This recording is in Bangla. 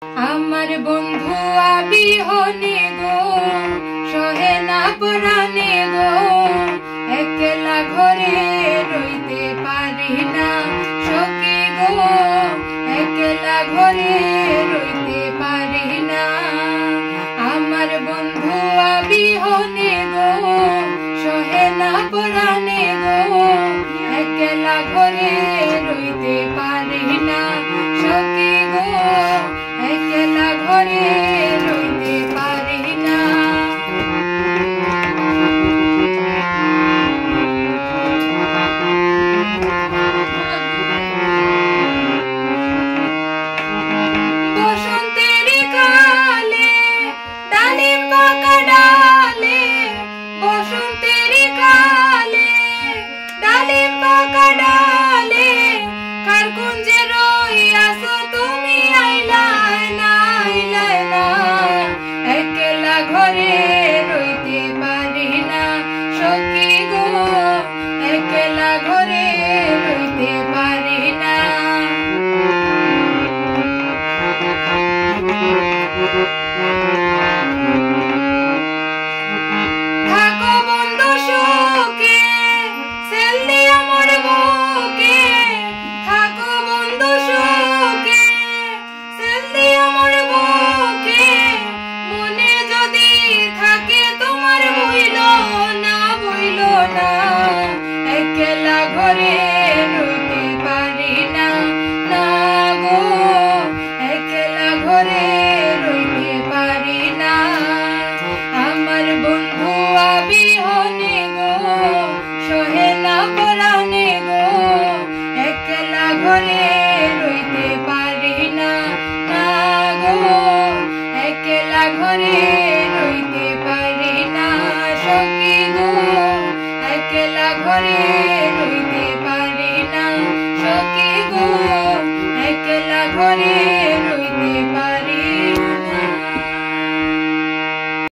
আমার বন্ধু আবিহনে গো সহে না পরাণে গো, একলা ঘরে রইতে পারি না সখী গো, একলা ঘরে রইতে পারি না। আমার বন্ধু আবিহনে গো সহে না পরাণে গো, একলা ঘরে রইতে পারি না সখী গো, একলা ঘরে রইতে পারি না। বসন্তের কালে ডালিম পাকা ডালে, বসন্তের কালে ডালিম পাকা ডালে, কার কুঞ্জে রইয়াছো তুমি আইলাই না, আইলাই না। একলা ঘরে রইতে পারি না সখী গো, একলা ঘরে রইতে পারি না। থাকো বন্ধু সুখে সেল দিয়া মোর বুকে, থাকো বন্ধু সুখে সেল দিয়া মোর বুকে, মনে যদি থাকে তোমার বইল না, বইল না। একলা ঘরে রইতে পারি না, না গো, একলা ঘরে রইতে পারি না। আমার বন্ধু আবিহনে গো সহে না পরাণে গো, একলা ঘরে রইতে পারি না, না গো, একলা ঘরে রইতে পারি না সখী গো, একলা ঘরে রইতে পারি না সখী গো, একলা ঘরে